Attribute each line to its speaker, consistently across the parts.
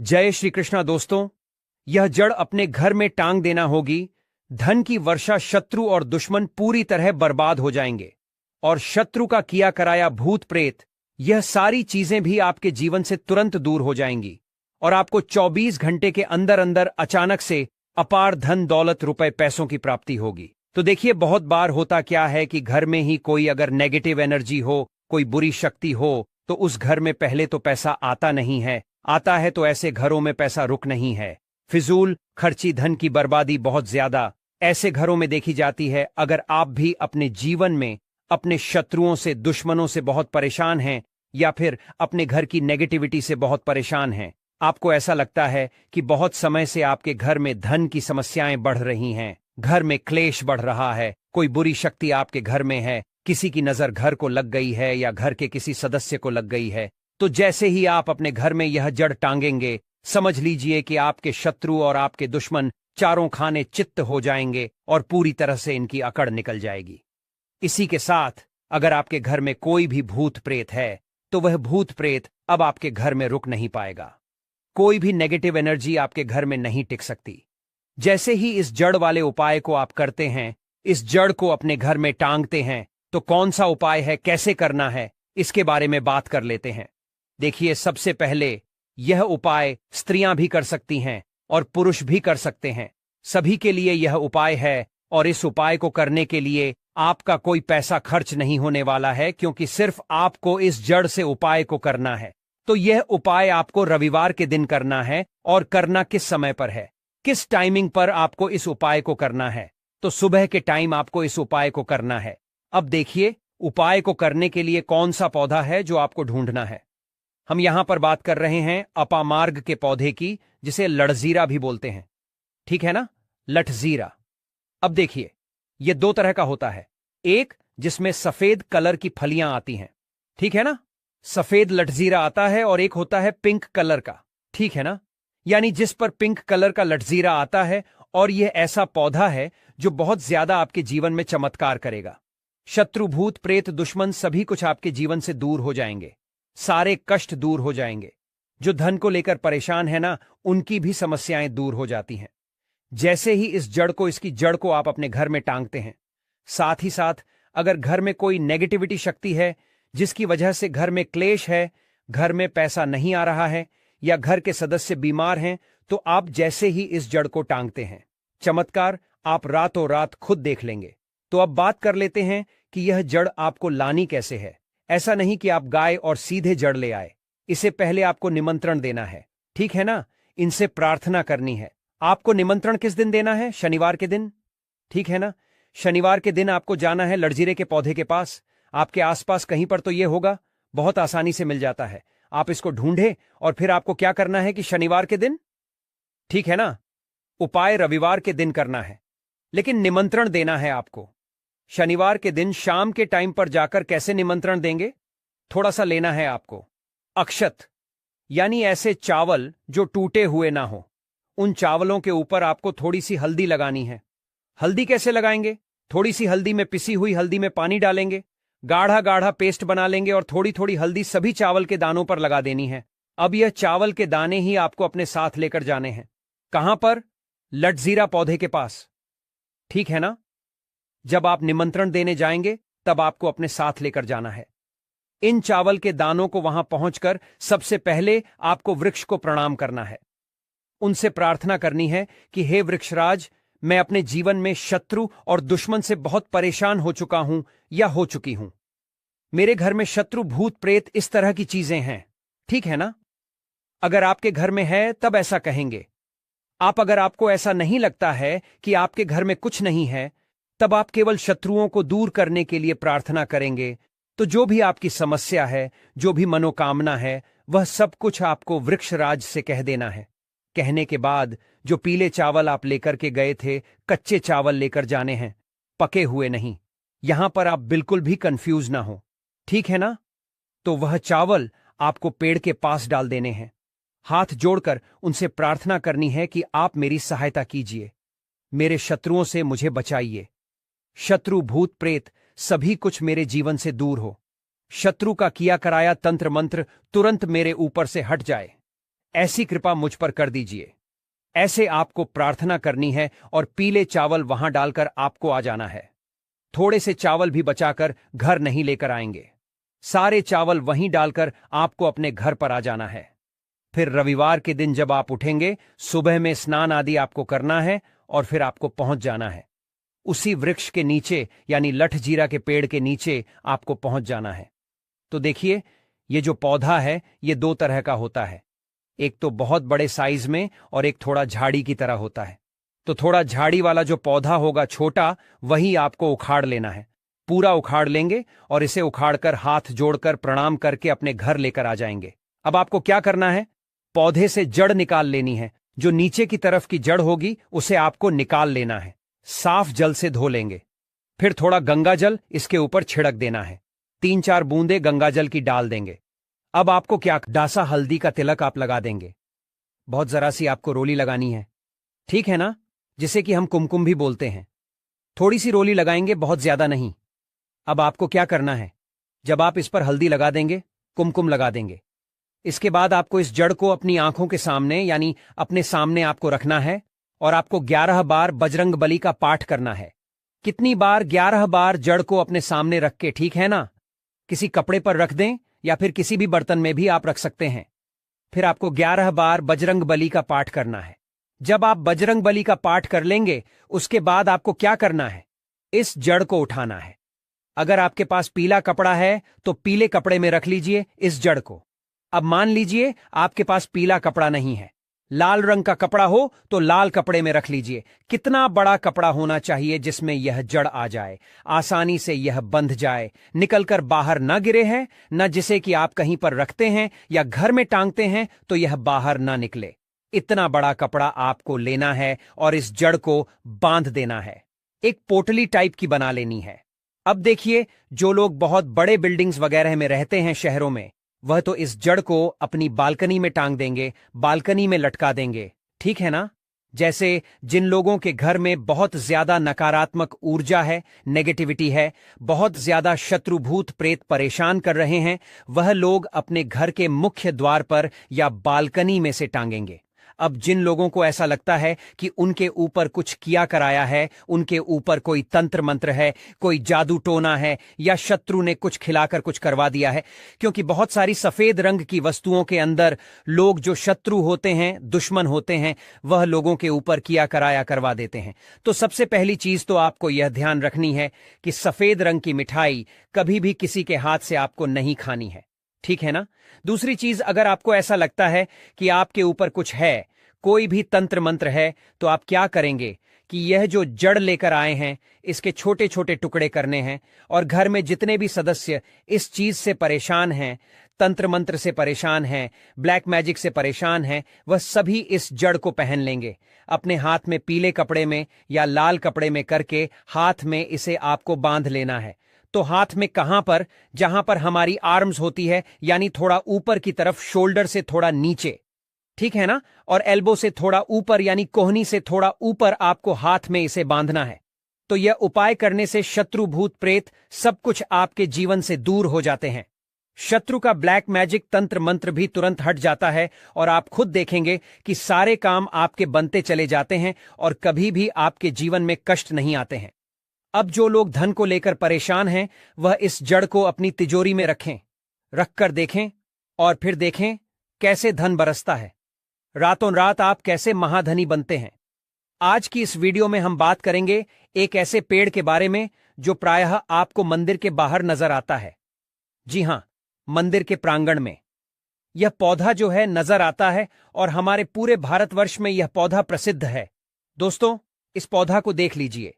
Speaker 1: जय श्री कृष्णा दोस्तों। यह जड़ अपने घर में टांग देना होगी। धन की वर्षा, शत्रु और दुश्मन पूरी तरह बर्बाद हो जाएंगे और शत्रु का किया कराया भूत प्रेत, यह सारी चीजें भी आपके जीवन से तुरंत दूर हो जाएंगी और आपको 24 घंटे के अंदर अंदर अचानक से अपार धन दौलत रुपए पैसों की प्राप्ति होगी। तो देखिए, बहुत बार होता क्या है कि घर में ही कोई अगर नेगेटिव एनर्जी हो, कोई बुरी शक्ति हो, तो उस घर में पहले तो पैसा आता नहीं है, आता है तो ऐसे घरों में पैसा रुक नहीं है। फिजूल खर्ची, धन की बर्बादी बहुत ज्यादा ऐसे घरों में देखी जाती है। अगर आप भी अपने जीवन में अपने शत्रुओं से, दुश्मनों से बहुत परेशान हैं या फिर अपने घर की नेगेटिविटी से बहुत परेशान हैं, आपको ऐसा लगता है कि बहुत समय से आपके घर में धन की समस्याएं बढ़ रही हैं, घर में क्लेश बढ़ रहा है, कोई बुरी शक्ति आपके घर में है, किसी की नजर घर को लग गई है या घर के किसी सदस्य को लग गई है, तो जैसे ही आप अपने घर में यह जड़ टांगेंगे, समझ लीजिए कि आपके शत्रु और आपके दुश्मन चारों खाने चित्त हो जाएंगे और पूरी तरह से इनकी अकड़ निकल जाएगी। इसी के साथ अगर आपके घर में कोई भी भूत प्रेत है, तो वह भूत प्रेत अब आपके घर में रुक नहीं पाएगा। कोई भी नेगेटिव एनर्जी आपके घर में नहीं टिक सकती। जैसे ही इस जड़ वाले उपाय को आप करते हैं, इस जड़ को अपने घर में टांगते हैं, तो कौन सा उपाय है, कैसे करना है, इसके बारे में बात कर लेते हैं। देखिए, सबसे पहले यह उपाय स्त्रियां भी कर सकती हैं और पुरुष भी कर सकते हैं। सभी के लिए यह उपाय है और इस उपाय को करने के लिए आपका कोई पैसा खर्च नहीं होने वाला है, क्योंकि सिर्फ आपको इस जड़ से उपाय को करना है। तो यह उपाय आपको रविवार के दिन करना है। और करना किस समय पर है, किस टाइमिंग पर आपको इस उपाय को करना है? तो सुबह के टाइम आपको इस उपाय को करना है। अब देखिए, उपाय को करने के लिए कौन सा पौधा है जो आपको ढूंढना है। हम यहां पर बात कर रहे हैं अपामार्ग के पौधे की, जिसे लठजीरा भी बोलते हैं, ठीक है ना, लठजीरा। अब देखिए, यह दो तरह का होता है। एक जिसमें सफेद कलर की फलियां आती हैं, ठीक है ना, सफेद लठजीरा आता है, और एक होता है पिंक कलर का, ठीक है ना, यानी जिस पर पिंक कलर का लठजीरा आता है। और यह ऐसा पौधा है जो बहुत ज्यादा आपके जीवन में चमत्कार करेगा। शत्रु, भूत प्रेत, दुश्मन सभी कुछ आपके जीवन से दूर हो जाएंगे, सारे कष्ट दूर हो जाएंगे। जो धन को लेकर परेशान है ना, उनकी भी समस्याएं दूर हो जाती हैं जैसे ही इस जड़ को, इसकी जड़ को आप अपने घर में टांगते हैं। साथ ही साथ अगर घर में कोई नेगेटिविटी शक्ति है जिसकी वजह से घर में क्लेश है, घर में पैसा नहीं आ रहा है या घर के सदस्य बीमार हैं, तो आप जैसे ही इस जड़ को टांगते हैं, चमत्कार आप रातों रात खुद देख लेंगे। तो अब बात कर लेते हैं कि यह जड़ आपको लानी कैसे है। ऐसा नहीं कि आप गाय और सीधे जड़ ले आए, इसे पहले आपको निमंत्रण देना है, ठीक है ना, इनसे प्रार्थना करनी है। आपको निमंत्रण किस दिन देना है? शनिवार के दिन, ठीक है ना। शनिवार के दिन आपको जाना है लठजीरे के पौधे के पास। आपके आसपास कहीं पर तो यह होगा, बहुत आसानी से मिल जाता है। आप इसको ढूंढे और फिर आपको क्या करना है कि शनिवार के दिन, ठीक है ना, उपाय रविवार के दिन करना है, लेकिन निमंत्रण देना है आपको। शनिवार के दिन शाम के टाइम पर जाकर कैसे निमंत्रण देंगे? थोड़ा सा लेना है आपको अक्षत, यानी ऐसे चावल जो टूटे हुए ना हो। उन चावलों के ऊपर आपको थोड़ी सी हल्दी लगानी है। हल्दी कैसे लगाएंगे? थोड़ी सी हल्दी में, पिसी हुई हल्दी में पानी डालेंगे, गाढ़ा गाढ़ा पेस्ट बना लेंगे और थोड़ी थोड़ी हल्दी सभी चावल के दानों पर लगा देनी है। अब यह चावल के दाने ही आपको अपने साथ लेकर जाने हैं। कहां पर? लठजीरा पौधे के पास, ठीक है ना। जब आप निमंत्रण देने जाएंगे तब आपको अपने साथ लेकर जाना है। इन चावल के दानों को वहां पहुंचकर सबसे पहले आपको वृक्ष को प्रणाम करना है। उनसे प्रार्थना करनी है कि हे वृक्षराज, मैं अपने जीवन में शत्रु और दुश्मन से बहुत परेशान हो चुका हूं या हो चुकी हूं। मेरे घर में शत्रु, भूत प्रेत, इस तरह की चीजें हैं, ठीक है ना। अगर आपके घर में है तब ऐसा कहेंगे। अगर आपको ऐसा नहीं लगता है कि आपके घर में कुछ नहीं है, तब आप केवल शत्रुओं को दूर करने के लिए प्रार्थना करेंगे। तो जो भी आपकी समस्या है, जो भी मनोकामना है, वह सब कुछ आपको वृक्षराज से कह देना है। कहने के बाद जो पीले चावल आप लेकर के गए थे, कच्चे चावल लेकर जाने हैं, पके हुए नहीं। यहां पर आप बिल्कुल भी कंफ्यूज ना हो, ठीक है ना। तो वह चावल आपको पेड़ के पास डाल देने हैं। हाथ जोड़कर उनसे प्रार्थना करनी है कि आप मेरी सहायता कीजिए, मेरे शत्रुओं से मुझे बचाइए। शत्रु, भूत प्रेत सभी कुछ मेरे जीवन से दूर हो। शत्रु का किया कराया तंत्र मंत्र तुरंत मेरे ऊपर से हट जाए। ऐसी कृपा मुझ पर कर दीजिए। ऐसे आपको प्रार्थना करनी है और पीले चावल वहां डालकर आपको आ जाना है। थोड़े से चावल भी बचाकर घर नहीं लेकर आएंगे। सारे चावल वहीं डालकर आपको अपने घर पर आ जाना है। फिर रविवार के दिन जब आप उठेंगे, सुबह में स्नान आदि आपको करना है और फिर आपको पहुंच जाना है। उसी वृक्ष के नीचे यानी लठजीरा के पेड़ के नीचे आपको पहुंच जाना है। तो देखिए, ये जो पौधा है ये दो तरह का होता है। एक तो बहुत बड़े साइज में और एक थोड़ा झाड़ी की तरह होता है। तो थोड़ा झाड़ी वाला जो पौधा होगा छोटा, वही आपको उखाड़ लेना है। पूरा उखाड़ लेंगे और इसे उखाड़कर हाथ जोड़कर प्रणाम करके अपने घर लेकर आ जाएंगे। अब आपको क्या करना है, पौधे से जड़ निकाल लेनी है। जो नीचे की तरफ की जड़ होगी उसे आपको निकाल लेना है। साफ जल से धो लेंगे। फिर थोड़ा गंगा जल इसके ऊपर छिड़क देना है। 3-4 बूंदे गंगा जल की डाल देंगे। अब आपको क्या, डासा हल्दी का तिलक आप लगा देंगे। बहुत जरा सी आपको रोली लगानी है, ठीक है ना, जिसे कि हम कुमकुम भी बोलते हैं। थोड़ी सी रोली लगाएंगे, बहुत ज्यादा नहीं। अब आपको क्या करना है, जब आप इस पर हल्दी लगा देंगे, कुमकुम लगा देंगे, इसके बाद आपको इस जड़ को अपनी आंखों के सामने यानी अपने सामने आपको रखना है और आपको 11 बार बजरंग बली का पाठ करना है। कितनी बार? 11 बार जड़ को अपने सामने रख के, ठीक है ना। किसी कपड़े पर रख दें या फिर किसी भी बर्तन में भी आप रख सकते हैं। फिर आपको 11 बार बजरंग बली का पाठ करना है। जब आप बजरंग बली का पाठ कर लेंगे, उसके बाद आपको क्या करना है, इस जड़ को उठाना है। अगर आपके पास पीला कपड़ा है तो पीले कपड़े में रख लीजिए इस जड़ को। अब मान लीजिए आपके पास पीला कपड़ा नहीं है, लाल रंग का कपड़ा हो तो लाल कपड़े में रख लीजिए। कितना बड़ा कपड़ा होना चाहिए जिसमें यह जड़ आ जाए, आसानी से यह बंध जाए, निकलकर बाहर ना गिरे है, न जिसे कि आप कहीं पर रखते हैं या घर में टांगते हैं तो यह बाहर ना निकले। इतना बड़ा कपड़ा आपको लेना है और इस जड़ को बांध देना है। एक पोटली टाइप की बना लेनी है। अब देखिए, जो लोग बहुत बड़े बिल्डिंग्स वगैरह में रहते हैं शहरों में, वह तो इस जड़ को अपनी बालकनी में टांग देंगे, बालकनी में लटका देंगे, ठीक है ना। जैसे जिन लोगों के घर में बहुत ज्यादा नकारात्मक ऊर्जा है, नेगेटिविटी है, बहुत ज्यादा शत्रु भूत प्रेत परेशान कर रहे हैं, वह लोग अपने घर के मुख्य द्वार पर या बालकनी में से टांगेंगे। अब जिन लोगों को ऐसा लगता है कि उनके ऊपर कुछ किया कराया है, उनके ऊपर कोई तंत्र मंत्र है, कोई जादू टोना है या शत्रु ने कुछ खिलाकर कुछ करवा दिया है, क्योंकि बहुत सारी सफेद रंग की वस्तुओं के अंदर लोग जो शत्रु होते हैं, दुश्मन होते हैं, वह लोगों के ऊपर किया कराया करवा देते हैं। तो सबसे पहली चीज तो आपको यह ध्यान रखनी है कि सफेद रंग की मिठाई कभी भी किसी के हाथ से आपको नहीं खानी है, ठीक है ना। दूसरी चीज, अगर आपको ऐसा लगता है कि आपके ऊपर कुछ है, कोई भी तंत्र मंत्र है, तो आप क्या करेंगे कि यह जो जड़ लेकर आए हैं, इसके छोटे छोटे टुकड़े करने हैं और घर में जितने भी सदस्य इस चीज से परेशान हैं, तंत्र मंत्र से परेशान हैं, ब्लैक मैजिक से परेशान हैं, वह सभी इस जड़ को पहन लेंगे। अपने हाथ में पीले कपड़े में या लाल कपड़े में करके हाथ में इसे आपको बांध लेना है। तो हाथ में कहां पर? जहां पर हमारी आर्म्स होती है, यानी थोड़ा ऊपर की तरफ, शोल्डर से थोड़ा नीचे, ठीक है ना, और एल्बो से थोड़ा ऊपर यानी कोहनी से थोड़ा ऊपर आपको हाथ में इसे बांधना है। तो यह उपाय करने से शत्रु भूत प्रेत सब कुछ आपके जीवन से दूर हो जाते हैं। शत्रु का ब्लैक मैजिक तंत्र मंत्र भी तुरंत हट जाता है और आप खुद देखेंगे कि सारे काम आपके बनते चले जाते हैं और कभी भी आपके जीवन में कष्ट नहीं आते हैं। अब जो लोग धन को लेकर परेशान हैं, वह इस जड़ को अपनी तिजोरी में रखें, रखकर देखें और फिर देखें कैसे धन बरसता है। रातों रात आप कैसे महाधनी बनते हैं। आज की इस वीडियो में हम बात करेंगे एक ऐसे पेड़ के बारे में जो प्रायः आपको मंदिर के बाहर नजर आता है। जी हां, मंदिर के प्रांगण में यह पौधा जो है नजर आता है और हमारे पूरे भारतवर्ष में यह पौधा प्रसिद्ध है। दोस्तों, इस पौधा को देख लीजिए।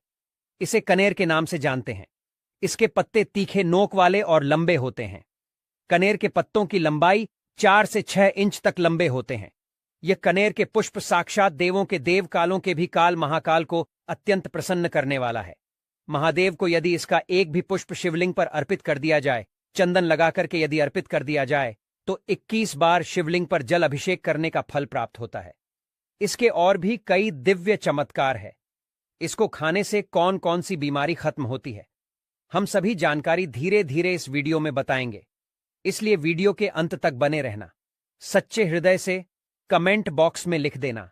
Speaker 1: इसे कनेर के नाम से जानते हैं। इसके पत्ते तीखे नोक वाले और लंबे होते हैं। कनेर के पत्तों की लंबाई 4 से 6 इंच तक लंबे होते हैं। यह कनेर के पुष्प साक्षात देवों के देव कालों के भी काल महाकाल को अत्यंत प्रसन्न करने वाला है। महादेव को यदि इसका एक भी पुष्प शिवलिंग पर अर्पित कर दिया जाए, चंदन लगाकर के यदि अर्पित कर दिया जाए, तो 21 बार शिवलिंग पर जल अभिषेक करने का फल प्राप्त होता है। इसके और भी कई दिव्य चमत्कार है। इसको खाने से कौन कौन सी बीमारी खत्म होती है, हम सभी जानकारी धीरे धीरे इस वीडियो में बताएंगे, इसलिए वीडियो के अंत तक बने रहना। सच्चे हृदय से कमेंट बॉक्स में लिख देना,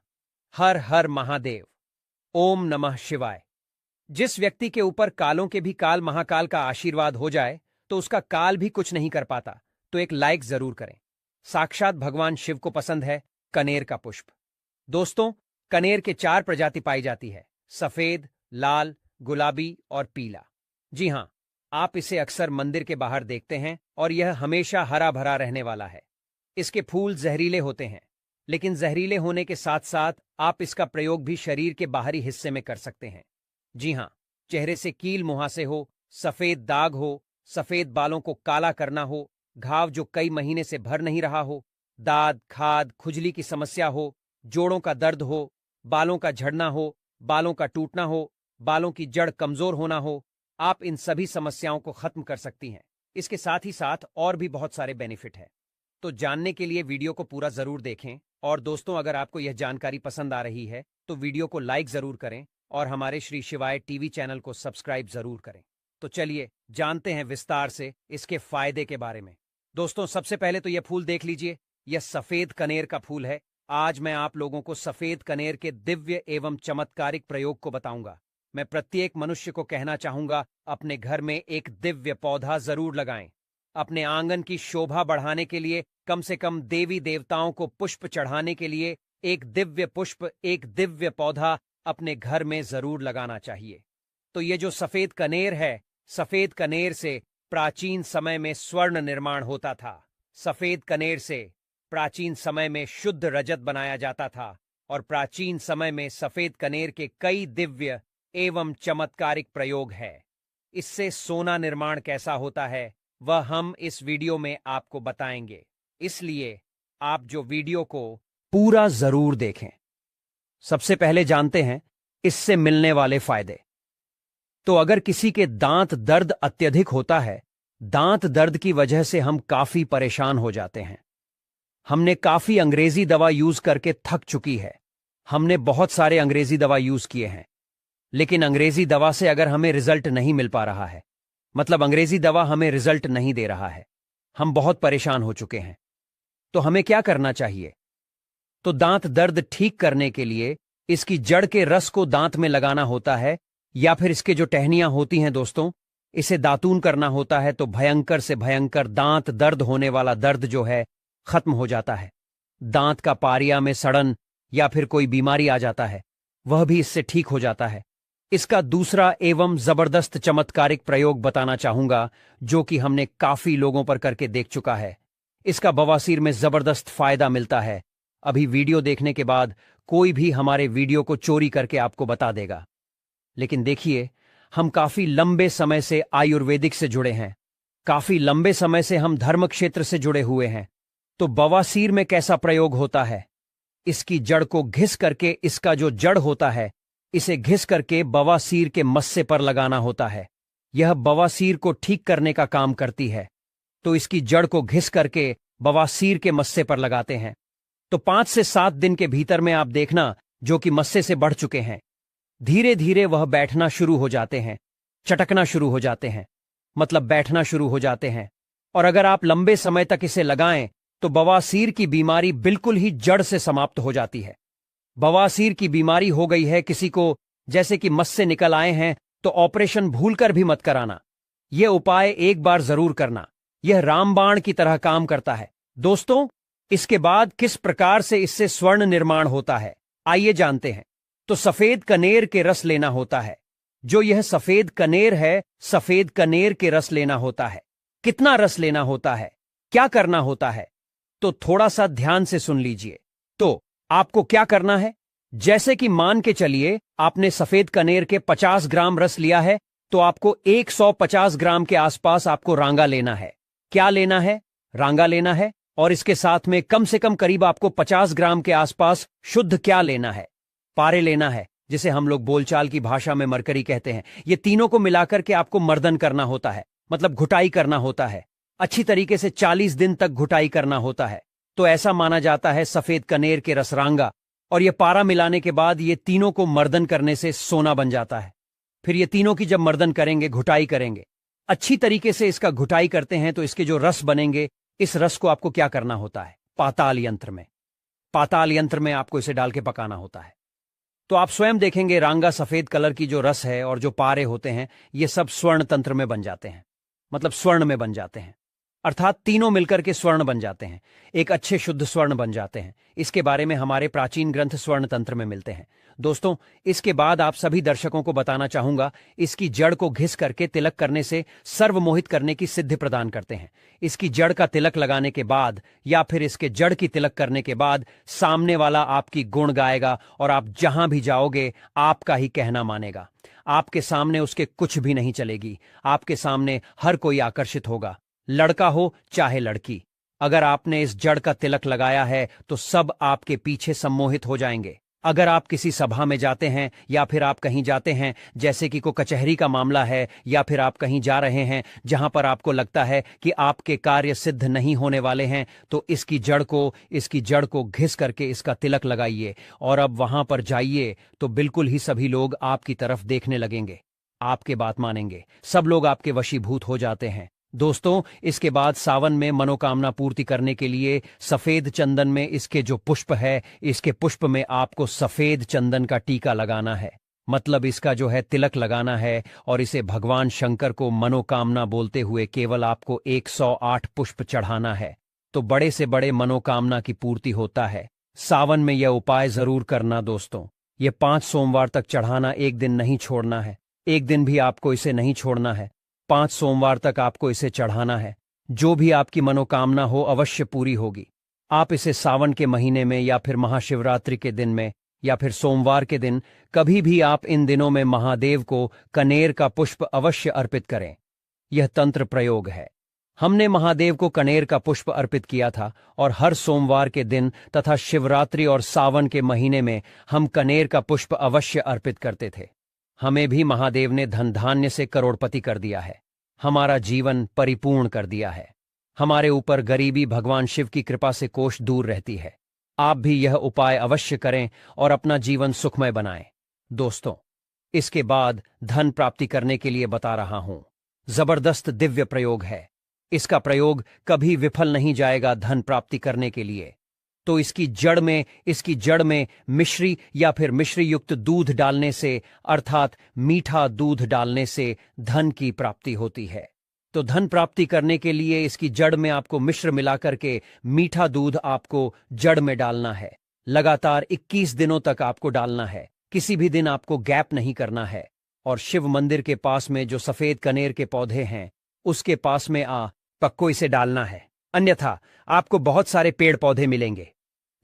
Speaker 1: हर हर महादेव, ओम नमः शिवाय। जिस व्यक्ति के ऊपर कालों के भी काल महाकाल का आशीर्वाद हो जाए तो उसका काल भी कुछ नहीं कर पाता, तो एक लाइक जरूर करें। साक्षात भगवान शिव को पसंद है कनेर का पुष्प। दोस्तों, कनेर के 4 प्रजाति पाई जाती है, सफेद, लाल, गुलाबी और पीला। जी हां, आप इसे अक्सर मंदिर के बाहर देखते हैं और यह हमेशा हरा भरा रहने वाला है। इसके फूल जहरीले होते हैं, लेकिन जहरीले होने के साथ साथ आप इसका प्रयोग भी शरीर के बाहरी हिस्से में कर सकते हैं। जी हां, चेहरे से कील मुहासे हो, सफेद दाग हो, सफेद बालों को काला करना हो, घाव जो कई महीने से भर नहीं रहा हो, दाद, खाद, खुजली की समस्या हो, जोड़ों का दर्द हो, बालों का झड़ना हो, बालों का टूटना हो, बालों की जड़ कमजोर होना हो, आप इन सभी समस्याओं को खत्म कर सकती हैं। इसके साथ ही साथ और भी बहुत सारे बेनिफिट हैं। तो जानने के लिए वीडियो को पूरा जरूर देखें। और दोस्तों, अगर आपको यह जानकारी पसंद आ रही है तो वीडियो को लाइक जरूर करें और हमारे श्री शिवाय टीवी चैनल को सब्सक्राइब जरूर करें। तो चलिए जानते हैं विस्तार से इसके फायदे के बारे में। दोस्तों, सबसे पहले तो यह फूल देख लीजिए, यह सफेद कनेर का फूल है। आज मैं आप लोगों को सफेद कनेर के दिव्य एवं चमत्कारिक प्रयोग को बताऊंगा। मैं प्रत्येक मनुष्य को कहना चाहूंगा, अपने घर में एक दिव्य पौधा जरूर लगाएं। अपने आंगन की शोभा बढ़ाने के लिए, कम से कम देवी देवताओं को पुष्प चढ़ाने के लिए एक दिव्य पुष्प, एक दिव्य पौधा अपने घर में जरूर लगाना चाहिए। तो ये जो सफेद कनेर है, सफेद कनेर से प्राचीन समय में स्वर्ण निर्माण होता था। सफेद कनेर से प्राचीन समय में शुद्ध रजत बनाया जाता था और प्राचीन समय में सफेद कनेर के कई दिव्य एवं चमत्कारिक प्रयोग है। इससे सोना निर्माण कैसा होता है वह हम इस वीडियो में आपको बताएंगे, इसलिए आप जो वीडियो को पूरा जरूर देखें। सबसे पहले जानते हैं इससे मिलने वाले फायदे। तो अगर किसी के दांत दर्द अत्यधिक होता है, दांत दर्द की वजह से हम काफी परेशान हो जाते हैं। हमने काफी अंग्रेजी दवा यूज करके थक चुकी है। हमने बहुत सारे अंग्रेजी दवा यूज किए हैं, लेकिन अंग्रेजी दवा से अगर हमें रिजल्ट नहीं मिल पा रहा है, मतलब अंग्रेजी दवा हमें रिजल्ट नहीं दे रहा है, हम बहुत परेशान हो चुके हैं, तो हमें क्या करना चाहिए? तो दांत दर्द ठीक करने के लिए इसकी जड़ के रस को दांत में लगाना होता है, या फिर इसके जो टहनियां होती हैं दोस्तों, इसे दातून करना होता है। तो भयंकर से भयंकर दांत दर्द होने वाला दर्द जो है खत्म हो जाता है। दांत का पारिया में सड़न या फिर कोई बीमारी आ जाता है, वह भी इससे ठीक हो जाता है। इसका दूसरा एवं जबरदस्त चमत्कारिक प्रयोग बताना चाहूंगा, जो कि हमने काफी लोगों पर करके देख चुका है। इसका बवासीर में जबरदस्त फायदा मिलता है। अभी वीडियो देखने के बाद कोई भी हमारे वीडियो को चोरी करके आपको बता देगा। लेकिन देखिए, हम काफी लंबे समय से आयुर्वेदिक से जुड़े हैं, काफी लंबे समय से हम धर्म क्षेत्र से जुड़े हुए हैं। तो बवासीर में कैसा प्रयोग होता है? इसकी जड़ को घिस करके, इसका जो जड़ होता है इसे घिस करके बवासीर के मस्से पर लगाना होता है। यह बवासीर को ठीक करने का काम करती है। तो इसकी जड़ को घिस करके बवासीर के मस्से पर लगाते हैं। तो 5 से 7 दिन के भीतर में आप देखना, जो कि मस्से से बढ़ चुके हैं, धीरे धीरे वह बैठना शुरू हो जाते हैं, चटकना शुरू हो जाते हैं, मतलब बैठना शुरू हो जाते हैं। और अगर आप लंबे समय तक इसे लगाएं तो बवासीर की बीमारी बिल्कुल ही जड़ से समाप्त हो जाती है। बवासीर की बीमारी हो गई है किसी को, जैसे कि मस्से निकल आए हैं, तो ऑपरेशन भूलकर भी मत कराना। यह उपाय एक बार जरूर करना, यह रामबाण की तरह काम करता है। दोस्तों, इसके बाद किस प्रकार से इससे स्वर्ण निर्माण होता है, आइए जानते हैं। तो सफेद कनेर के रस लेना होता है। जो यह सफेद कनेर है, सफेद कनेर के रस लेना होता है। कितना रस लेना होता है, क्या करना होता है, तो थोड़ा सा ध्यान से सुन लीजिए। तो आपको क्या करना है, जैसे कि मान के चलिए आपने सफेद कनेर के 50 ग्राम रस लिया है, तो आपको 150 ग्राम के आसपास आपको रांगा लेना है। क्या लेना है? रांगा लेना है। और इसके साथ में कम से कम करीब आपको 50 ग्राम के आसपास शुद्ध क्या लेना है? पारे लेना है, जिसे हम लोग बोलचाल की भाषा में मरकरी कहते हैं। ये तीनों को मिलाकर के आपको मर्दन करना होता है, मतलब घुटाई करना होता है। अच्छी तरीके से 40 दिन तक घुटाई करना होता है। तो ऐसा माना जाता है सफेद कनेर के रसरांगा और ये पारा मिलाने के बाद ये तीनों को मर्दन करने से सोना बन जाता है। फिर ये तीनों की जब मर्दन करेंगे, घुटाई करेंगे, अच्छी तरीके से इसका घुटाई करते हैं, तो इसके जो रस बनेंगे, इस रस को आपको क्या करना होता है? पाताल यंत्र में, पाताल यंत्र में आपको इसे डाल के पकाना होता है। तो आप स्वयं देखेंगे रांगा सफेद कलर की जो रस है और जो पारे होते हैं ये सब स्वर्ण तंत्र में बन जाते हैं, मतलब स्वर्ण में बन जाते हैं, अर्थात तीनों मिलकर के स्वर्ण बन जाते हैं, एक अच्छे शुद्ध स्वर्ण बन जाते हैं। इसके बारे में हमारे प्राचीन ग्रंथ स्वर्ण तंत्र में मिलते हैं। दोस्तों, इसके बाद आप सभी दर्शकों को बताना चाहूंगा, इसकी जड़ को घिस करके तिलक करने से सर्वमोहित करने की सिद्धि प्रदान करते हैं। इसकी जड़ का तिलक लगाने के बाद या फिर इसके जड़ की तिलक करने के बाद सामने वाला आपकी गुण गाएगा और आप जहां भी जाओगे आपका ही कहना मानेगा। आपके सामने उसके कुछ भी नहीं चलेगी, आपके सामने हर कोई आकर्षित होगा, लड़का हो चाहे लड़की। अगर आपने इस जड़ का तिलक लगाया है तो सब आपके पीछे सम्मोहित हो जाएंगे। अगर आप किसी सभा में जाते हैं या फिर आप कहीं जाते हैं, जैसे कि कोई कचहरी का मामला है, या फिर आप कहीं जा रहे हैं जहां पर आपको लगता है कि आपके कार्य सिद्ध नहीं होने वाले हैं, तो इसकी जड़ को घिस करके इसका तिलक लगाइए और अब वहां पर जाइए तो बिल्कुल ही सभी लोग आपकी तरफ देखने लगेंगे, आपके बात मानेंगे, सब लोग आपके वशीभूत हो जाते हैं। दोस्तों, इसके बाद सावन में मनोकामना पूर्ति करने के लिए सफेद चंदन में इसके जो पुष्प है, इसके पुष्प में आपको सफेद चंदन का टीका लगाना है, मतलब इसका जो है तिलक लगाना है, और इसे भगवान शंकर को मनोकामना बोलते हुए केवल आपको 108 पुष्प चढ़ाना है, तो बड़े से बड़े मनोकामना की पूर्ति होता है। सावन में यह उपाय जरूर करना दोस्तों। ये 5 सोमवार तक चढ़ाना, एक दिन नहीं छोड़ना है, एक दिन भी आपको इसे नहीं छोड़ना है, 5 सोमवार तक आपको इसे चढ़ाना है। जो भी आपकी मनोकामना हो अवश्य पूरी होगी। आप इसे सावन के महीने में या फिर महाशिवरात्रि के दिन में या फिर सोमवार के दिन, कभी भी आप इन दिनों में महादेव को कनेर का पुष्प अवश्य अर्पित करें। यह तंत्र प्रयोग है। हमने महादेव को कनेर का पुष्प अर्पित किया था और हर सोमवार के दिन तथा शिवरात्रि और सावन के महीने में हम कनेर का पुष्प अवश्य अर्पित करते थे। हमें भी महादेव ने धन धान्य से करोड़पति कर दिया है, हमारा जीवन परिपूर्ण कर दिया है। हमारे ऊपर गरीबी भगवान शिव की कृपा से कोष दूर रहती है। आप भी यह उपाय अवश्य करें और अपना जीवन सुखमय बनाएं। दोस्तों, इसके बाद धन प्राप्ति करने के लिए बता रहा हूं, जबरदस्त दिव्य प्रयोग है। इसका प्रयोग कभी विफल नहीं जाएगा धन प्राप्ति करने के लिए। तो इसकी जड़ में मिश्री या फिर मिश्री युक्त दूध डालने से, अर्थात मीठा दूध डालने से धन की प्राप्ति होती है। तो धन प्राप्ति करने के लिए इसकी जड़ में आपको मिश्र मिलाकर के मीठा दूध आपको जड़ में डालना है। लगातार 21 दिनों तक आपको डालना है, किसी भी दिन आपको गैप नहीं करना है। और शिव मंदिर के पास में जो सफेद कनेर के पौधे हैं उसके पास में पक्को इसे डालना है, अन्यथा आपको बहुत सारे पेड़ पौधे मिलेंगे,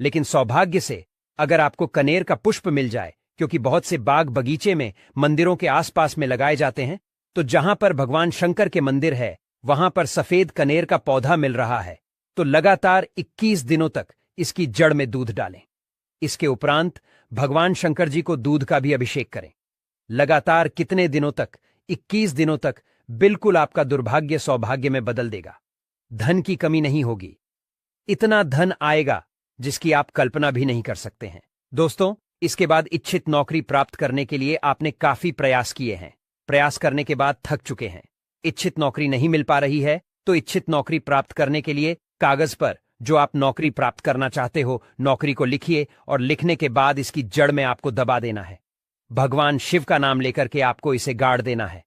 Speaker 1: लेकिन सौभाग्य से अगर आपको कनेर का पुष्प मिल जाए, क्योंकि बहुत से बाग बगीचे में मंदिरों के आसपास में लगाए जाते हैं, तो जहां पर भगवान शंकर के मंदिर है वहां पर सफेद कनेर का पौधा मिल रहा है, तो लगातार 21 दिनों तक इसकी जड़ में दूध डालें। इसके उपरांत भगवान शंकर जी को दूध का भी अभिषेक करें। लगातार कितने दिनों तक? 21 दिनों तक। बिल्कुल आपका दुर्भाग्य सौभाग्य में बदल देगा। धन की कमी नहीं होगी, इतना धन आएगा जिसकी आप कल्पना भी नहीं कर सकते हैं। दोस्तों, इसके बाद इच्छित नौकरी प्राप्त करने के लिए आपने काफी प्रयास किए हैं, प्रयास करने के बाद थक चुके हैं, इच्छित नौकरी नहीं मिल पा रही है, तो इच्छित नौकरी प्राप्त करने के लिए कागज पर जो आप नौकरी प्राप्त करना चाहते हो नौकरी को लिखिए, और लिखने के बाद इसकी जड़ में आपको दबा देना है। भगवान शिव का नाम लेकर के आपको इसे गाड़ देना है।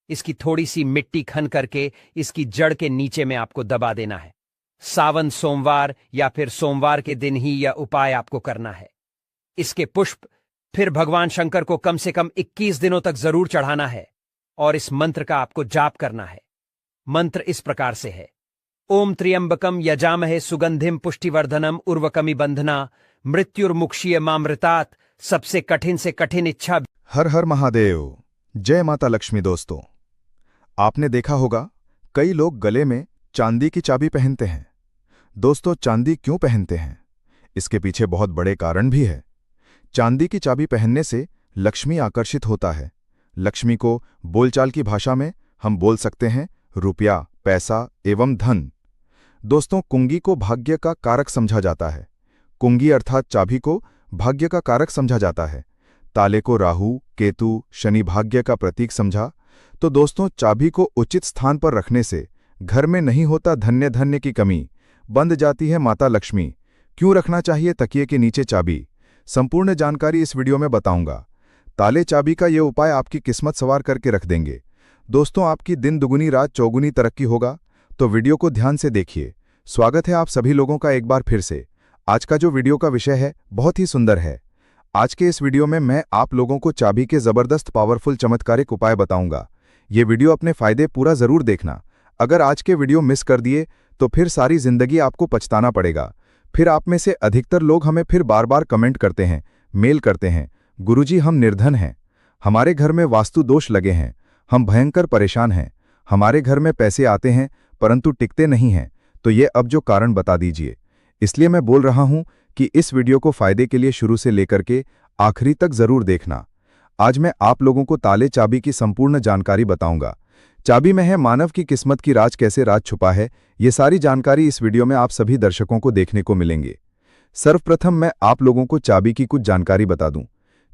Speaker 1: इसकी थोड़ी सी मिट्टी खन करके इसकी जड़ के नीचे में आपको दबा देना है। सावन सोमवार या फिर सोमवार के दिन ही यह उपाय आपको करना है। इसके पुष्प फिर भगवान शंकर को कम से कम 21 दिनों तक जरूर चढ़ाना है, और इस मंत्र का आपको जाप करना है। मंत्र इस प्रकार से है: ओम त्र्यंबकम यजामहे सुगंधिम पुष्टिवर्धनम उर्वकमि बंधना मृत्युर्मुक्षीय मामृतात्। सबसे कठिन से कठिन इच्छा।
Speaker 2: हर हर महादेव। जय माता लक्ष्मी। दोस्तों, आपने देखा होगा कई लोग गले में चांदी की चाबी पहनते हैं। दोस्तों, चांदी क्यों पहनते हैं? इसके पीछे बहुत बड़े कारण भी है। चांदी की चाबी पहनने से लक्ष्मी आकर्षित होता है। लक्ष्मी को बोलचाल की भाषा में हम बोल सकते हैं रुपया, पैसा एवं धन। दोस्तों, कुंगी को भाग्य का कारक समझा जाता है। कुंगी अर्थात चाबी को भाग्य का कारक समझा जाता है। ताले को राहु, केतु, शनि भाग्य का प्रतीक समझा। तो दोस्तों, चाबी को उचित स्थान पर रखने से घर में नहीं होता धन्य की कमी, बंध जाती है माता लक्ष्मी। क्यों रखना चाहिए तकिए के नीचे चाबी? संपूर्ण जानकारी इस वीडियो में बताऊंगा। ताले चाबी का ये उपाय आपकी किस्मत सवार करके रख देंगे। दोस्तों, आपकी दिन दुगुनी रात चौगुनी तरक्की होगा, तो वीडियो को ध्यान से देखिए। स्वागत है आप सभी लोगों का एक बार फिर से। आज का जो वीडियो का विषय है बहुत ही सुंदर है। आज के इस वीडियो में मैं आप लोगों को चाबी के जबरदस्त पावरफुल चमत्कारिक उपाय बताऊंगा। ये वीडियो अपने फायदे पूरा जरूर देखना। अगर आज के वीडियो मिस कर दिए तो फिर सारी जिंदगी आपको पछताना पड़ेगा। फिर आप में से अधिकतर लोग हमें फिर बार बार कमेंट करते हैं, मेल करते हैं, गुरुजी हम निर्धन हैं, हमारे घर में वास्तु दोष लगे हैं, हम भयंकर परेशान हैं, हमारे घर में पैसे आते हैं परंतु टिकते नहीं हैं, तो ये अब जो कारण बता दीजिए। इसलिए मैं बोल रहा हूं कि इस वीडियो को फायदे के लिए शुरू से लेकर के आखिरी तक जरूर देखना। आज मैं आप लोगों को ताले चाबी की संपूर्ण जानकारी बताऊंगा। चाबी में है मानव की किस्मत की राज, कैसे राज छुपा है, ये सारी जानकारी इस वीडियो में आप सभी दर्शकों को देखने को मिलेंगे। सर्वप्रथम मैं आप लोगों को चाबी की कुछ जानकारी बता दूं।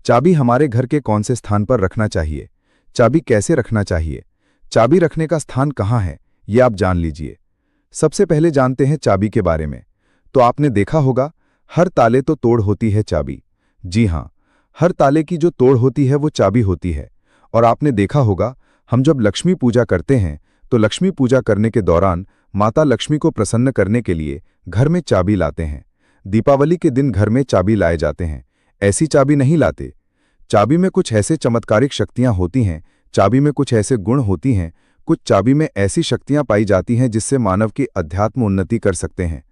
Speaker 2: चाबी हमारे घर के कौन से स्थान पर रखना चाहिए, चाबी कैसे रखना चाहिए, चाबी रखने का स्थान कहाँ है, ये आप जान लीजिए। सबसे पहले जानते हैं चाबी के बारे में। तो आपने देखा होगा हर ताले तो तोड़ होती है चाबी। जी हाँ, हर ताले की जो तोड़ होती है वो चाबी होती है। और आपने देखा होगा हम जब लक्ष्मी पूजा करते हैं तो लक्ष्मी पूजा करने के दौरान माता लक्ष्मी को प्रसन्न करने के लिए घर में चाबी लाते हैं। दीपावली के दिन घर में चाबी लाए जाते हैं, ऐसी चाबी नहीं लाते। चाबी में कुछ ऐसे चमत्कारिक शक्तियां होती हैं, चाबी में कुछ ऐसे गुण होती हैं, कुछ चाबी में ऐसी शक्तियां पाई जाती हैं जिससे मानव की अध्यात्म उन्नति कर सकते हैं।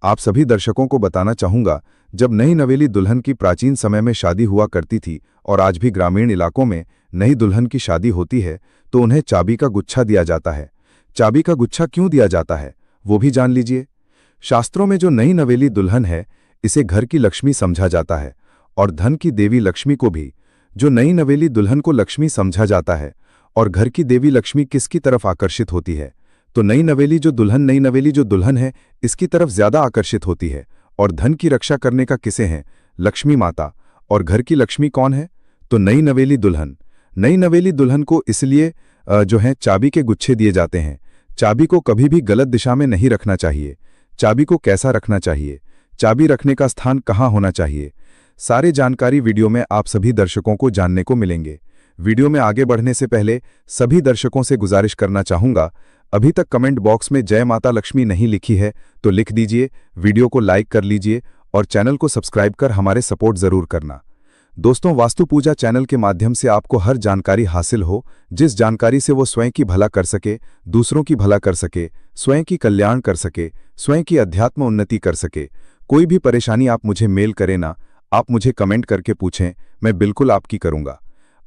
Speaker 2: आप सभी दर्शकों को बताना चाहूंगा, जब नई नवेली दुल्हन की प्राचीन समय में शादी हुआ करती थी और आज भी ग्रामीण इलाकों में नई दुल्हन की शादी होती है तो उन्हें चाबी का गुच्छा दिया जाता है। चाबी का गुच्छा क्यों दिया जाता है वो भी जान लीजिए। शास्त्रों में जो नई नवेली दुल्हन है इसे घर की लक्ष्मी समझा जाता है और धन की देवी लक्ष्मी को भी। जो नई नवेली दुल्हन को लक्ष्मी समझा जाता है और घर की देवी लक्ष्मी किसकी तरफ आकर्षित होती है, तो नई नवेली जो दुल्हन है इसकी तरफ ज्यादा आकर्षित होती है। और धन की रक्षा करने का किसे है, लक्ष्मी माता। और घर की लक्ष्मी कौन है, तो नई नवेली दुल्हन। नई नवेली दुल्हन को इसलिए जो है चाबी के गुच्छे दिए जाते हैं। चाबी को कभी भी गलत दिशा में नहीं रखना चाहिए। चाबी को कैसा रखना चाहिए, चाबी रखने का स्थान कहाँ होना चाहिए, सारे जानकारी वीडियो में आप सभी दर्शकों को जानने को मिलेंगे। वीडियो में आगे बढ़ने से पहले सभी दर्शकों से गुजारिश करना चाहूंगा, अभी तक कमेंट बॉक्स में जय माता लक्ष्मी नहीं लिखी है तो लिख दीजिए, वीडियो को लाइक कर लीजिए और चैनल को सब्सक्राइब कर हमारे सपोर्ट जरूर करना। दोस्तों, वास्तु पूजा चैनल के माध्यम से आपको हर जानकारी हासिल हो, जिस जानकारी से वो स्वयं की भला कर सके, दूसरों की भला कर सके, स्वयं की कल्याण कर सके, स्वयं की अध्यात्म उन्नति कर सके। कोई भी परेशानी आप मुझे मेल करें ना, आप मुझे कमेंट करके पूछें, मैं बिल्कुल आपकी करूंगा।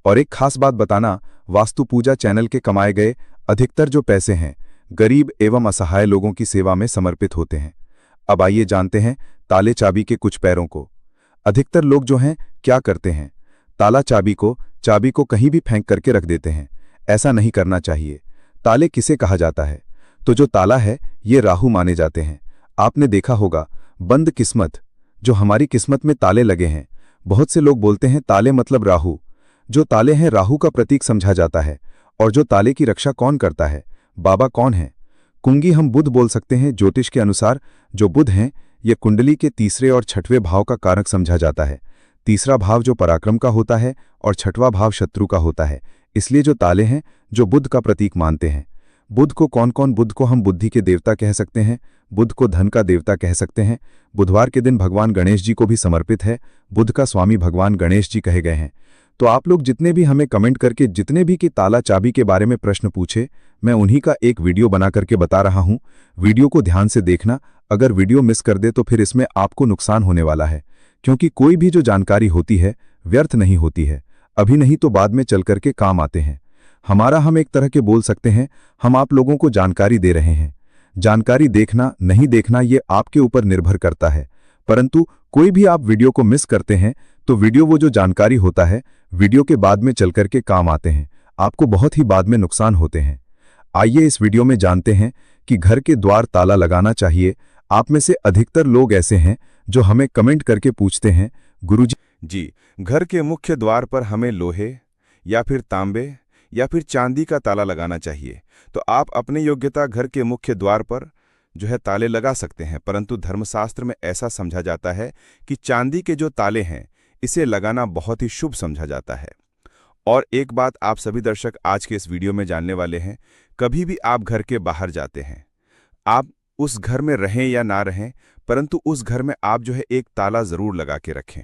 Speaker 2: और एक खास बात बताना, वास्तु पूजा चैनल के कमाए गए अधिकतर जो पैसे हैं गरीब एवं असहाय लोगों की सेवा में समर्पित होते हैं। अब आइए जानते हैं ताले चाबी के कुछ पैरों को। अधिकतर लोग जो हैं क्या करते हैं, ताला चाबी को कहीं भी फेंक करके रख देते हैं। ऐसा नहीं करना चाहिए। ताले किसे कहा जाता है, तो जो ताला है ये राहु माने जाते हैं। आपने देखा होगा बंद किस्मत, जो हमारी किस्मत में ताले लगे हैं। बहुत से लोग बोलते हैं ताले मतलब राहु। जो ताले हैं राहु का प्रतीक समझा जाता है। और जो ताले की रक्षा कौन करता है, बाबा कौन है, कुंगी हम बुध बोल सकते हैं। ज्योतिष के अनुसार जो बुध हैं ये कुंडली के तीसरे और छठवें भाव का कारक समझा जाता है। तीसरा भाव जो पराक्रम का होता है और छठवां भाव शत्रु का होता है। इसलिए जो ताले हैं जो बुध का प्रतीक मानते हैं। बुध को कौन कौन, बुध को हम बुद्धि के देवता कह सकते हैं, बुध को धन का देवता कह सकते हैं। बुधवार के दिन भगवान गणेश जी को भी समर्पित है। बुध का स्वामी भगवान गणेश जी कहे गए हैं। तो आप लोग जितने भी हमें कमेंट करके जितने भी कि ताला चाबी के बारे में प्रश्न पूछे, मैं उन्हीं का एक वीडियो बना करके बता रहा हूं। वीडियो को ध्यान से देखना। अगर वीडियो मिस कर दे तो फिर इसमें आपको नुकसान होने वाला है, क्योंकि कोई भी जो जानकारी होती है व्यर्थ नहीं होती है। अभी नहीं तो बाद में चल करके काम आते हैं। हम एक तरह के बोल सकते हैं, हम आप लोगों को जानकारी दे रहे हैं। जानकारी देखना नहीं देखना ये आपके ऊपर निर्भर करता है। परंतु कोई भी आप वीडियो को मिस करते हैं तो वीडियो वो जो जानकारी होता है वीडियो के बाद में चल करके काम आते हैं, आपको बहुत ही बाद में नुकसान होते हैं। आइए इस वीडियो में जानते हैं कि घर के द्वार ताला लगाना चाहिए। आप में से अधिकतर लोग ऐसे हैं जो हमें कमेंट करके पूछते हैं, गुरुजी घर के मुख्य द्वार पर हमें लोहे या फिर तांबे या फिर चांदी का ताला लगाना चाहिए। तो आप अपनी योग्यता घर के मुख्य द्वार पर जो है ताले लगा सकते हैं, परंतु धर्मशास्त्र में ऐसा समझा जाता है कि चांदी के जो ताले हैं इसे लगाना बहुत ही शुभ समझा जाता है। और एक बात आप सभी दर्शक आज के इस वीडियो में जानने वाले हैं, कभी भी आप घर के बाहर जाते हैं, आप उस घर में रहें या ना रहें, परंतु उस घर में आप जो है एक ताला ज़रूर लगा के रखें।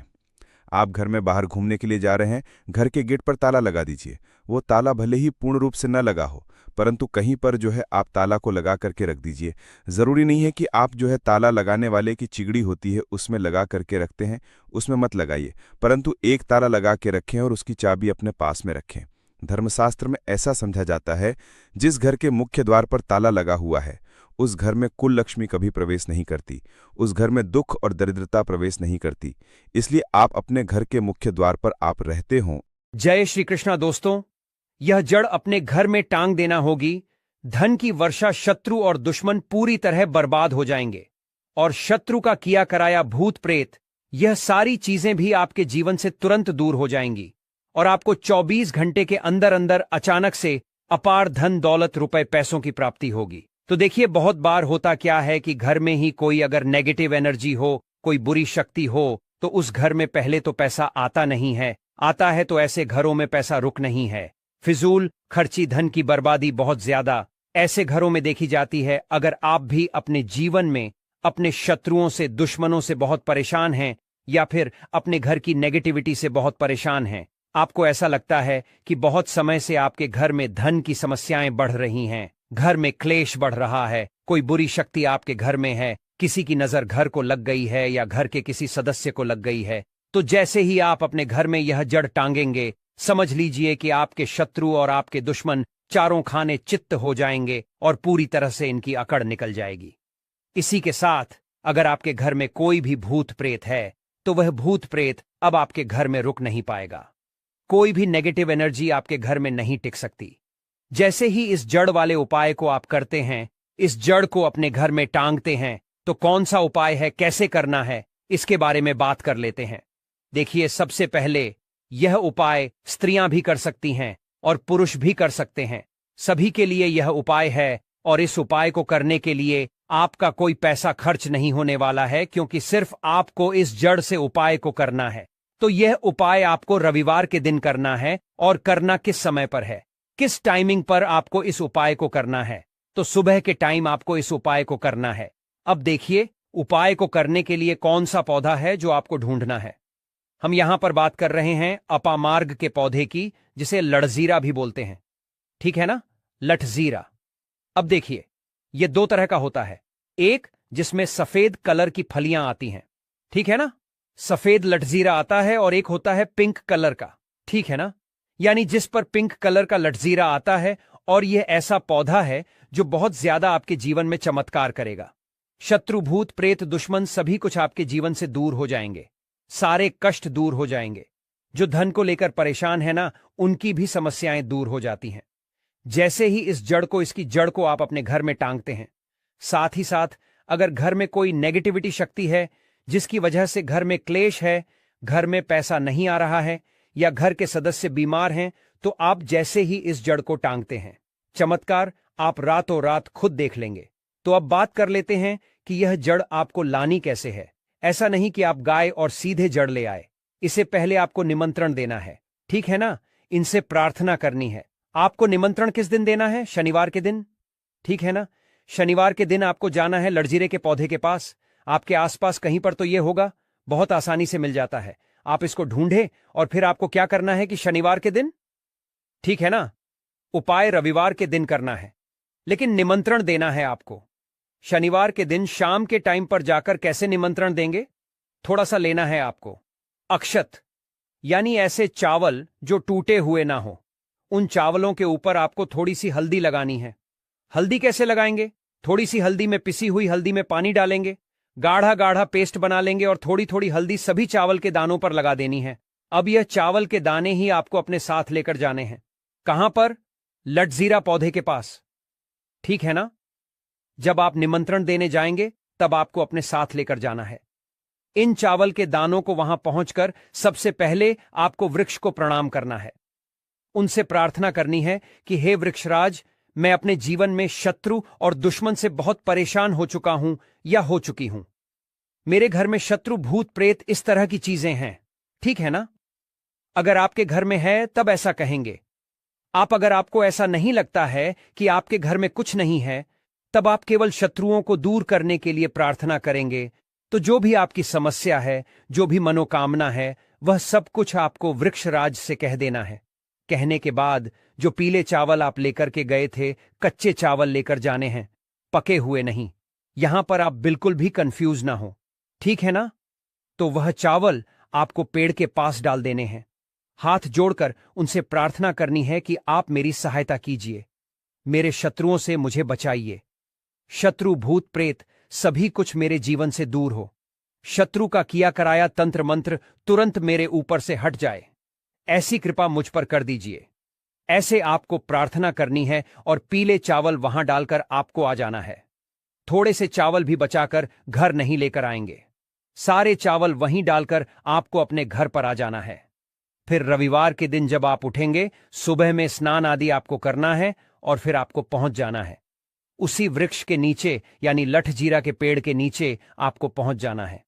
Speaker 2: आप घर में बाहर घूमने के लिए जा रहे हैं, घर के गेट पर ताला लगा दीजिए। वो ताला भले ही पूर्ण रूप से न लगा हो, परंतु कहीं पर जो है आप ताला को लगा करके रख दीजिए। ज़रूरी नहीं है कि आप जो है ताला लगाने वाले की चिगड़ी होती है उसमें लगा करके रखते हैं, उसमें मत लगाइए, परंतु एक ताला लगा के रखें और उसकी चाबी अपने पास में रखें। धर्मशास्त्र में ऐसा समझा जाता है, जिस घर के मुख्य द्वार पर ताला लगा हुआ है उस घर में कुल लक्ष्मी कभी प्रवेश नहीं करती, उस घर में दुख और दरिद्रता प्रवेश नहीं करती। इसलिए आप अपने घर के मुख्य द्वार पर आप रहते हों।
Speaker 1: जय श्री कृष्णा दोस्तों, यह जड़ अपने घर में टांग देना होगी। धन की वर्षा, शत्रु और दुश्मन पूरी तरह बर्बाद हो जाएंगे और शत्रु का किया कराया भूत प्रेत, यह सारी चीजें भी आपके जीवन से तुरंत दूर हो जाएंगी और आपको 24 घंटे के अंदर अंदर अचानक से अपार धन दौलत रुपए पैसों की प्राप्ति होगी। तो देखिए, बहुत बार होता क्या है कि घर में ही कोई अगर नेगेटिव एनर्जी हो, कोई बुरी शक्ति हो, तो उस घर में पहले तो पैसा आता नहीं है, आता है तो ऐसे घरों में पैसा रुक नहीं है। फिजूल खर्ची, धन की बर्बादी बहुत ज्यादा ऐसे घरों में देखी जाती है। अगर आप भी अपने जीवन में अपने शत्रुओं से, दुश्मनों से बहुत परेशान हैं या फिर अपने घर की नेगेटिविटी से बहुत परेशान हैं, आपको ऐसा लगता है कि बहुत समय से आपके घर में धन की समस्याएं बढ़ रही हैं, घर में क्लेश बढ़ रहा है, कोई बुरी शक्ति आपके घर में है, किसी की नजर घर को लग गई है या घर के किसी सदस्य को लग गई है, तो जैसे ही आप अपने घर में यह जड़ टांगेंगे, समझ लीजिए कि आपके शत्रु और आपके दुश्मन चारों खाने चित्त हो जाएंगे और पूरी तरह से इनकी अकड़ निकल जाएगी। इसी के साथ अगर आपके घर में कोई भी भूत प्रेत है तो वह भूत प्रेत अब आपके घर में रुक नहीं पाएगा। कोई भी नेगेटिव एनर्जी आपके घर में नहीं टिक सकती। जैसे ही इस जड़ वाले उपाय को आप करते हैं, इस जड़ को अपने घर में टांगते हैं, तो कौन सा उपाय है, कैसे करना है, इसके बारे में बात कर लेते हैं। देखिए, सबसे पहले यह उपाय स्त्रियां भी कर सकती हैं और पुरुष भी कर सकते हैं। सभी के लिए यह उपाय है और इस उपाय को करने के लिए आपका कोई पैसा खर्च नहीं होने वाला है, क्योंकि सिर्फ आपको इस जड़ से उपाय को करना है। तो यह उपाय आपको रविवार के दिन करना है। और करना किस समय पर है, किस टाइमिंग पर आपको इस उपाय को करना है? तो सुबह के टाइम आपको इस उपाय को करना है। अब देखिए, उपाय को करने के लिए कौन सा पौधा है जो आपको ढूंढना है। हम यहां पर बात कर रहे हैं अपामार्ग के पौधे की, जिसे लठजीरा भी बोलते हैं, ठीक है ना, लठजीरा। अब देखिए, यह दो तरह का होता है, एक जिसमें सफेद कलर की फलियां आती हैं, ठीक है ना, सफेद लठजीरा आता है, और एक होता है पिंक कलर का, ठीक है ना, यानी जिस पर पिंक कलर का लठजीरा आता है। और यह ऐसा पौधा है जो बहुत ज्यादा आपके जीवन में चमत्कार करेगा। शत्रु, भूत प्रेत, दुश्मन सभी कुछ आपके जीवन से दूर हो जाएंगे, सारे कष्ट दूर हो जाएंगे। जो धन को लेकर परेशान है ना, उनकी भी समस्याएं दूर हो जाती हैं। जैसे ही इस जड़ को, इसकी जड़ को आप अपने घर में टांगते हैं, साथ ही साथ अगर घर में कोई नेगेटिविटी शक्ति है जिसकी वजह से घर में क्लेश है, घर में पैसा नहीं आ रहा है या घर के सदस्य बीमार हैं, तो आप जैसे ही इस जड़ को टांगते हैं, चमत्कार आप रातों रात खुद देख लेंगे। तो अब बात कर लेते हैं कि यह जड़ आपको लानी कैसे है। ऐसा नहीं कि आप गाय और सीधे जड़ ले आए, इसे पहले आपको निमंत्रण देना है, ठीक है ना, इनसे प्रार्थना करनी है। आपको निमंत्रण किस दिन देना है? शनिवार के दिन, ठीक है ना। शनिवार के दिन आपको जाना है लठजीरे के पौधे के पास। आपके आसपास कहीं पर तो यह होगा, बहुत आसानी से मिल जाता है। आप इसको ढूंढे और फिर आपको क्या करना है कि शनिवार के दिन, ठीक है ना, उपाय रविवार के दिन करना है, लेकिन निमंत्रण देना है आपको। शनिवार के दिन शाम के टाइम पर जाकर कैसे निमंत्रण देंगे? थोड़ा सा लेना है आपको अक्षत, यानी ऐसे चावल जो टूटे हुए ना हो। उन चावलों के ऊपर आपको थोड़ी सी हल्दी लगानी है। हल्दी कैसे लगाएंगे? थोड़ी सी हल्दी में, पिसी हुई हल्दी में पानी डालेंगे, गाढ़ा गाढ़ा पेस्ट बना लेंगे और थोड़ी थोड़ी हल्दी सभी चावल के दानों पर लगा देनी है। अब यह चावल के दाने ही आपको अपने साथ लेकर जाने हैं। कहां पर? लठजीरा पौधे के पास, ठीक है ना। जब आप निमंत्रण देने जाएंगे तब आपको अपने साथ लेकर जाना है। इन चावल के दानों को वहां पहुंचकर सबसे पहले आपको वृक्ष को प्रणाम करना है। उनसे प्रार्थना करनी है कि हे वृक्षराज, मैं अपने जीवन में शत्रु और दुश्मन से बहुत परेशान हो चुका हूं या हो चुकी हूं। मेरे घर में शत्रु, भूत, प्रेत, इस तरह की चीजें हैं। ठीक है ना? अगर आपके घर में है तब ऐसा कहेंगे आप। अगर आपको ऐसा नहीं लगता है कि आपके घर में कुछ नहीं है, तब आप केवल शत्रुओं को दूर करने के लिए प्रार्थना करेंगे। तो जो भी आपकी समस्या है, जो भी मनोकामना है, वह सब कुछ आपको वृक्षराज से कह देना है। कहने के बाद जो पीले चावल आप लेकर के गए थे, कच्चे चावल लेकर जाने हैं, पके हुए नहीं। यहां पर आप बिल्कुल भी कंफ्यूज ना हो, ठीक है ना? तो वह चावल आपको पेड़ के पास डाल देने हैं। हाथ जोड़कर उनसे प्रार्थना करनी है कि आप मेरी सहायता कीजिए, मेरे शत्रुओं से मुझे बचाइए। शत्रु, भूत, प्रेत सभी कुछ मेरे जीवन से दूर हो। शत्रु का किया कराया तंत्र मंत्र तुरंत मेरे ऊपर से हट जाए, ऐसी कृपा मुझ पर कर दीजिए। ऐसे आपको प्रार्थना करनी है और पीले चावल वहां डालकर आपको आ जाना है। थोड़े से चावल भी बचाकर घर नहीं लेकर आएंगे। सारे चावल वहीं डालकर आपको अपने घर पर आ जाना है। फिर रविवार के दिन जब आप उठेंगे, सुबह में स्नान आदि आपको करना है और फिर आपको पहुंच जाना है। उसी वृक्ष के नीचे यानी लठजीरा के पेड़ के नीचे आपको पहुंच जाना है।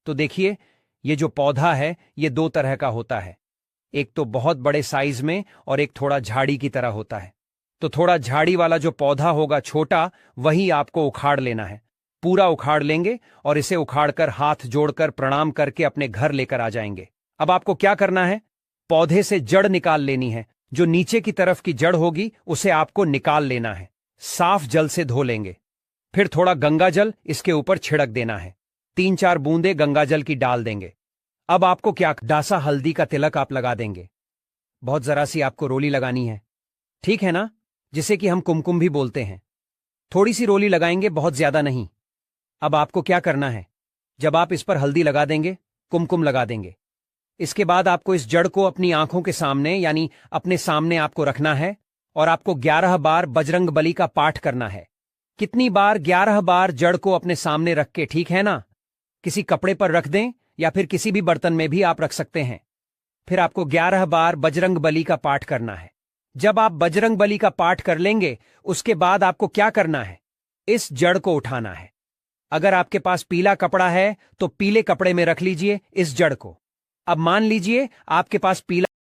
Speaker 1: तो देखिए, ये जो पौधा है ये दो तरह का होता है। एक तो बहुत बड़े साइज में और एक थोड़ा झाड़ी की तरह होता है। तो थोड़ा झाड़ी वाला जो पौधा होगा, छोटा, वही आपको उखाड़ लेना है। पूरा उखाड़ लेंगे और इसे उखाड़कर हाथ जोड़कर प्रणाम करके अपने घर लेकर आ जाएंगे। अब आपको क्या करना है? पौधे से जड़ निकाल लेनी है। जो नीचे की तरफ की जड़ होगी उसे आपको निकाल लेना है। साफ जल से धो लेंगे। फिर थोड़ा गंगा जल इसके ऊपर छिड़क देना है। 3-4 बूंदे गंगा जल की डाल देंगे। अब आपको क्या, डासा हल्दी का तिलक आप लगा देंगे। बहुत जरा सी आपको रोली लगानी है, ठीक है ना? जिसे कि हम कुमकुम भी बोलते हैं। थोड़ी सी रोली लगाएंगे, बहुत ज्यादा नहीं। अब आपको क्या करना है? जब आप इस पर हल्दी लगा देंगे, कुमकुम लगा देंगे, इसके बाद आपको इस जड़ को अपनी आंखों के सामने यानी अपने सामने आपको रखना है और आपको 11 बार बजरंग बली का पाठ करना है। कितनी बार? 11 बार जड़ को अपने सामने रख के, ठीक है ना? किसी कपड़े पर रख दें या फिर किसी भी बर्तन में भी आप रख सकते हैं। फिर आपको 11 बार बजरंग बली का पाठ करना है। जब आप बजरंग बली का पाठ कर लेंगे, उसके बाद आपको क्या करना है? इस जड़ को उठाना है। अगर आपके पास पीला कपड़ा है तो पीले कपड़े में रख लीजिए इस जड़ को। अब मान लीजिए आपके पास पीला